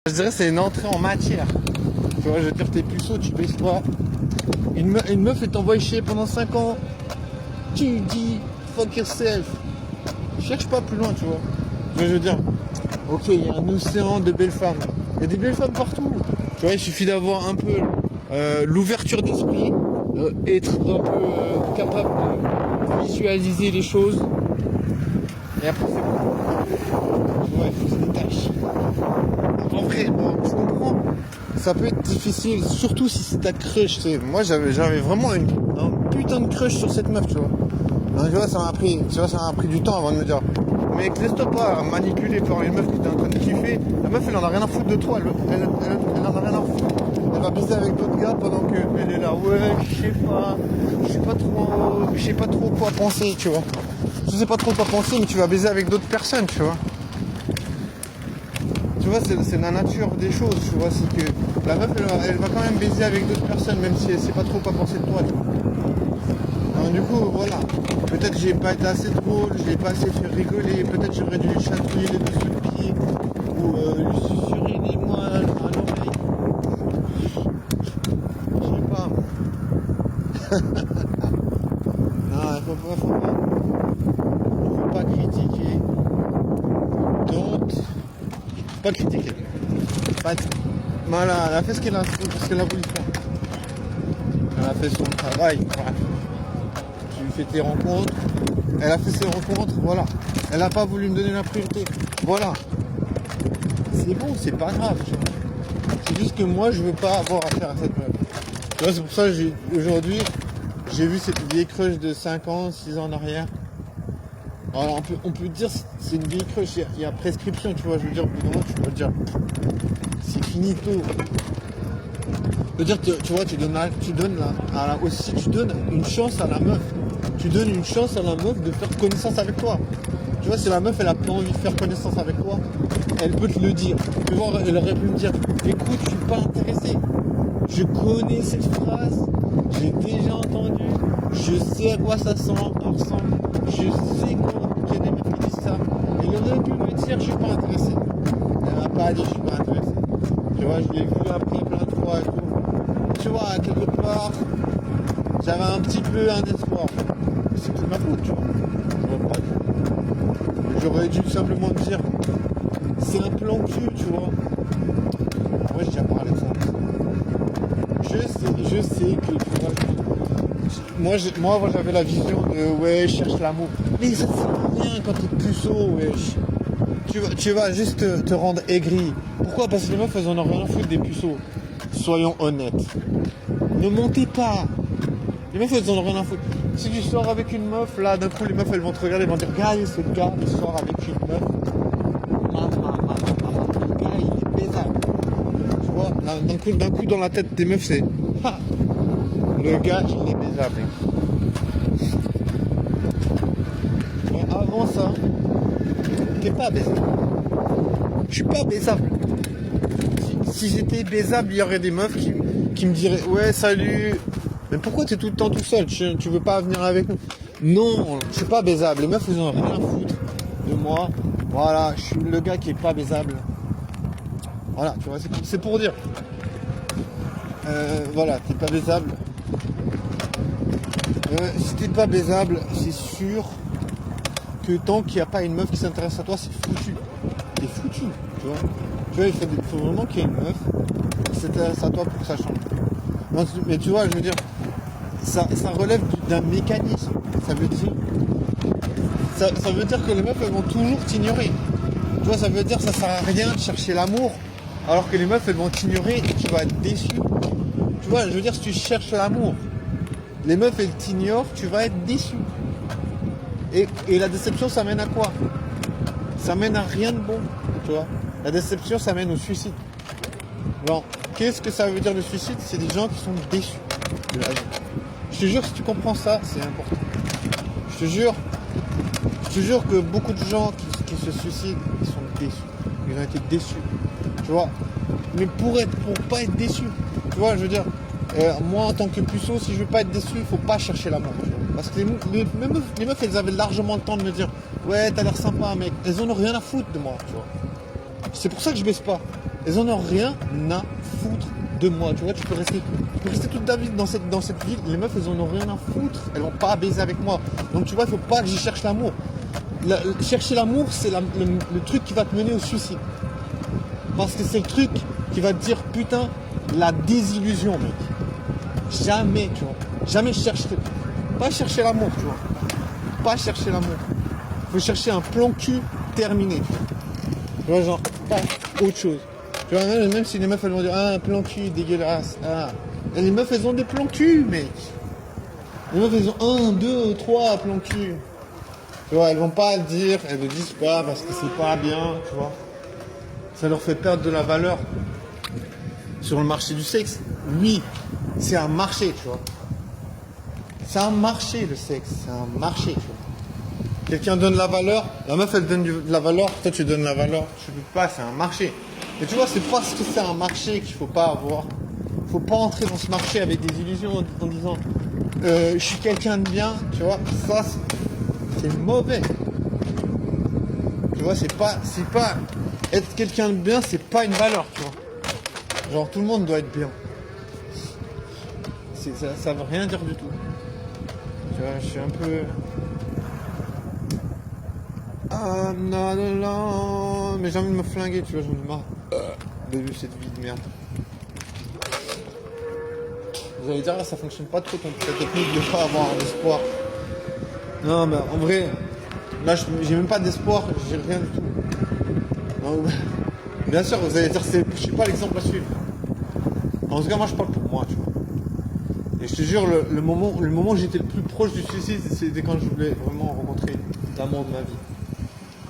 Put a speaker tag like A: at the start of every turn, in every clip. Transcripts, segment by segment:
A: Je dirais c'est une entrée en matière. Tu vois, je veux dire, t'es puceau, tu baisses pas. Une meuf, elle t'envoie chier pendant 5 ans. Tu dis fuck yourself. Cherche pas plus loin, tu vois. Je veux dire, ok, il y a un océan de belles femmes. Il y a des belles femmes partout. Tu vois, il suffit d'avoir un peu l'ouverture d'esprit, être un peu capable de visualiser les choses. Et après, c'est bon. Ouais, il faut se détacher. En vrai, bon, je comprends. Ça peut être difficile, surtout si c'est ta crush, tu sais. Moi, j'avais vraiment un putain de crush sur cette meuf, tu vois. Donc, tu vois, ça m'a pris du temps avant de me dire, mec, laisse-toi pas manipuler par une meuf qui t'est en train de kiffer. La meuf, elle en a rien à foutre de toi, elle en a rien à foutre. Elle va baiser avec d'autres gars pendant qu'elle est là, ouais, je sais pas trop quoi penser, tu vois. Je sais pas trop quoi penser, mais tu vas baiser avec d'autres personnes, tu vois. Tu vois, c'est la nature des choses, tu vois, c'est que la meuf, elle va quand même baiser avec d'autres personnes, même si elle sait pas trop quoi penser de toi, tu vois. Alors, du coup, voilà. Peut-être que j'ai pas été assez drôle, je l'ai pas assez fait rigoler, peut-être j'aurais dû lui chatouiller les dessous de pied, ou lui susurrer des mots à l'oreille. Je sais pas. Non, faut pas critiquer. Donc, pas critiquer. Voilà, elle a fait ce qu'elle a voulu faire. Elle a fait son travail. Voilà. Tu lui fais tes rencontres. Elle a fait ses rencontres. Voilà. Elle n'a pas voulu me donner la priorité. Voilà. C'est bon, c'est pas grave. Tu vois. C'est juste que moi, je veux pas avoir affaire à cette meuf. Tu vois, c'est pour ça que aujourd'hui, j'ai vu cette vieille crush de 5 ans, 6 ans en arrière. Alors on peut dire c'est une vieille crush, il y a prescription, tu vois, je veux dire, au bout d'un moment, tu peux dire, c'est finito. Je veux dire, tu vois, tu donnes aussi, tu donnes une chance à la meuf. Tu donnes une chance à la meuf de faire connaissance avec toi. Tu vois, si la meuf, elle a pas envie de faire connaissance avec toi, elle peut te le dire. Tu vois, elle aurait pu me dire, écoute, je suis pas intéressé. Je connais cette phrase, j'ai déjà entendu, je sais à quoi ça ressemble, je sais qu'il y a des meufs qui disent ça. Et il aurait pu me dire, je suis pas intéressé. Elle m'a pas dit, je suis pas intéressé. Tu vois, je l'ai vu après plein de fois et tout. Tu vois, quelque part, j'avais un petit peu un espoir. C'est toute ma faute, tu vois. J'aurais dû simplement me dire, c'est un plan cul, tu vois. Moi, j'ai déjà parlé de ça. Je sais que, tu vois, moi j'avais la vision de, ouais, je cherche l'amour. Mais ça sert à rien quand t'es puceau, wesh. Tu vas juste te rendre aigri. Pourquoi? Parce que les meufs, elles en ont rien à foutre des puceaux. Soyons honnêtes. Ne mentez pas. Les meufs, elles en ont rien à foutre. Si tu sors avec une meuf, là, d'un coup, les meufs, elles vont te regarder, elles vont dire, regarde, ce gars, il sort avec une meuf. Le gars, il est baisable. Tu vois, d'un coup, dans la tête des meufs, c'est, ha, le gars, il est baisable. Mais avant ça, t'es pas baisable. Je suis pas baisable. Si j'étais baisable, il y aurait des meufs qui me diraient, ouais, salut. Mais pourquoi t'es tout le temps tout seul? Tu veux pas venir avec nous? Non, je suis pas baisable. Les meufs, ils ont rien à foutre de moi. Voilà, je suis le gars qui est pas baisable. Voilà, tu vois, c'est pour dire. Voilà, t'es pas baisable. Si t'es pas baisable, c'est sûr que tant qu'il n'y a pas une meuf qui s'intéresse à toi, c'est foutu. T'es foutu, tu vois. Tu vois, il faut vraiment qu'il y ait une meuf qui s'intéresse à toi pour que ça change. Non, mais tu vois, je veux dire, ça relève d'un mécanisme. Ça veut dire que les meufs, elles vont toujours t'ignorer. Tu vois, ça veut dire que ça sert à rien de chercher l'amour, alors que les meufs, elles vont t'ignorer et tu vas être déçu. Tu vois, je veux dire, si tu cherches l'amour, les meufs, elles t'ignorent, tu vas être déçu. Et la déception, ça mène à quoi? Ça mène à rien de bon, tu vois. La déception, ça mène au suicide. Bon, qu'est-ce que ça veut dire le suicide? C'est des gens qui sont déçus de la vie. Je te jure, si tu comprends ça, c'est important. Je te jure que beaucoup de gens qui se suicident, ils sont déçus. Ils ont été déçus. Tu vois. Mais pour pas être déçu, tu vois, je veux dire, moi en tant que puceau, si je veux pas être déçu, il faut pas chercher l'amour. Parce que les meufs, elles avaient largement le temps de me dire, ouais, t'as l'air sympa, mec. Elles en ont rien à foutre de moi, tu vois. C'est pour ça que je baisse pas. elles en ont rien à foutre de moi. Tu vois, tu peux rester toute ta vie dans cette ville. Les meufs, elles en ont rien à foutre. Elles vont pas baiser avec moi. Donc tu vois, il faut pas que j'y cherche l'amour. Chercher l'amour, c'est le truc qui va te mener au suicide. Parce que c'est le truc qui va te dire, putain, la désillusion, mec. Jamais, tu vois. Jamais je chercherai. Pas chercher l'amour, tu vois. Pas chercher l'amour. Faut chercher un plan cul terminé, tu vois. Tu vois, genre, pas autre chose. Tu vois, même si les meufs, elles vont dire, ah, un plan cul dégueulasse. Ah. Et les meufs, elles ont des plans cul, mec. Les meufs, elles ont 1, 2, 3 plans cul. Tu vois, elles vont pas le dire, elles le disent pas parce que c'est pas bien, tu vois. Ça leur fait perdre de la valeur. Sur le marché du sexe, oui, c'est un marché, tu vois. C'est un marché, le sexe, c'est un marché, tu vois. Quelqu'un donne la valeur, la meuf elle donne de la valeur, toi tu donnes la valeur, tu peux pas, c'est un marché. Et tu vois, c'est parce que c'est un marché qu'il faut pas avoir. Faut pas entrer dans ce marché avec des illusions en disant je suis quelqu'un de bien, tu vois, ça c'est mauvais. Tu vois, c'est pas être quelqu'un de bien, c'est pas une valeur, tu vois. Genre tout le monde doit être bien. Ça veut rien dire du tout. Tu vois, je suis un peu. Ah non, non, non. Mais j'ai envie de me flinguer, tu vois, j'en ai marre de vivre cette vie de merde. Vous allez dire, là, ça fonctionne pas trop ta technique de pas avoir d'espoir. Non, mais en vrai, là, j'ai même pas d'espoir, j'ai rien du tout. Non, bien sûr, vous allez dire, je suis pas l'exemple à suivre. En tout cas, moi, je parle pour moi, tu vois. Et je te jure, le moment où j'étais le plus proche du suicide, c'était quand je voulais vraiment rencontrer l'amour de ma vie.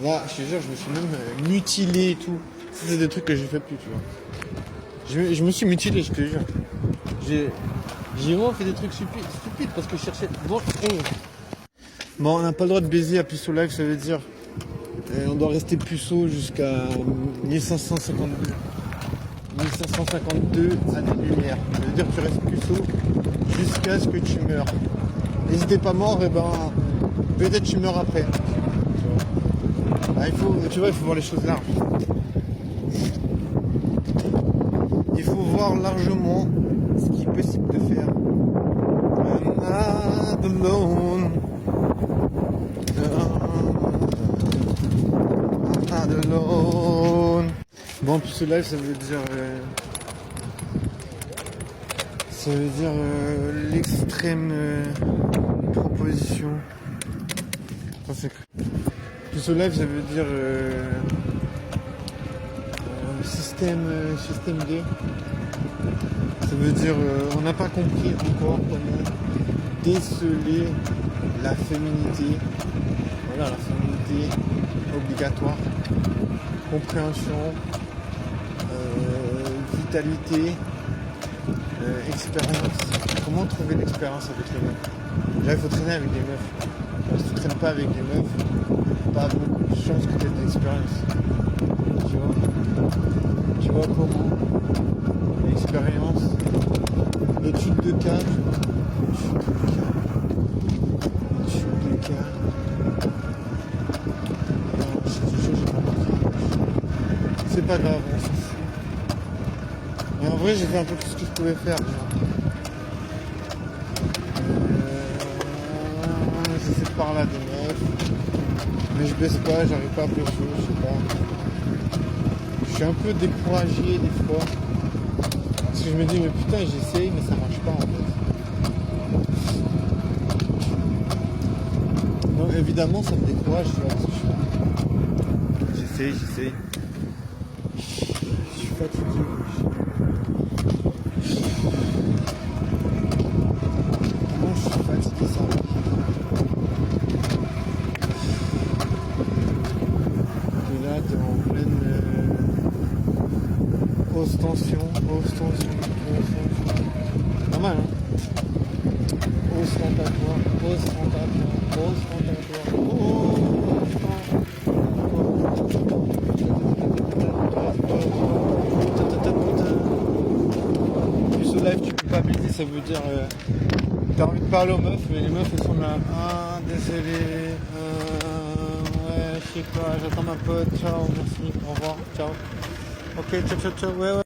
A: Là, je te jure, je me suis même mutilé et tout. C'est des trucs que j'ai fait plus, tu vois. Je me suis mutilé, je te jure. J'ai vraiment fait des trucs stupides parce que je cherchais. Bon, on n'a pas le droit de baiser à Puceau Live, ça veut dire on doit rester puceau jusqu'à 1552. 1552 années-lumière. Ça veut dire que tu restes puceau jusqu'à ce que tu meurs. Et si t'es pas mort, et ben peut-être tu meurs après. Il faut voir les choses larges. Il faut voir largement ce qui est possible de faire. Not alone. Not alone. Bon, puis ce live, ça veut dire l'extrême proposition. Enfin, c'est puis ce live, ça veut dire système 2. Ça veut dire on n'a pas compris encore comment déceler la féminité. Voilà, la féminité obligatoire. Compréhension, vitalité, expérience. Comment trouver l'expérience avec les meufs? Là, il faut traîner avec des meufs. Si tu ne traînes pas avec des meufs, pas beaucoup de chances que tu aies de l'expérience. Tu vois comment l'expérience, l'étude de cas, c'est pas grave, on s'en fout. Mais en vrai, j'ai fait un peu tout ce que je pouvais faire. J'essaie de parler à des meufs, mais je baisse pas, j'arrive pas à pécho, je sais pas. Je suis un peu découragé des fois. Parce que je me dis, mais putain, j'essaye, mais ça marche pas en fait. Donc évidemment, ça me décourage, tu vois, parce que j'essaye. Je suis fatigué. Comment je suis fatigué, ça. Et là, t'es en pleine ostension. Pas mal, hein. Ostentatoire. Puis ce live, tu peux pas baiser, ça veut dire t'as envie de parler aux meufs, mais les meufs elles sont là. Ah, désolé. Ouais, je sais pas, j'attends ma pote. Ciao, merci, au revoir, ciao. Ok, ciao, ciao, ciao. Ouais, ouais.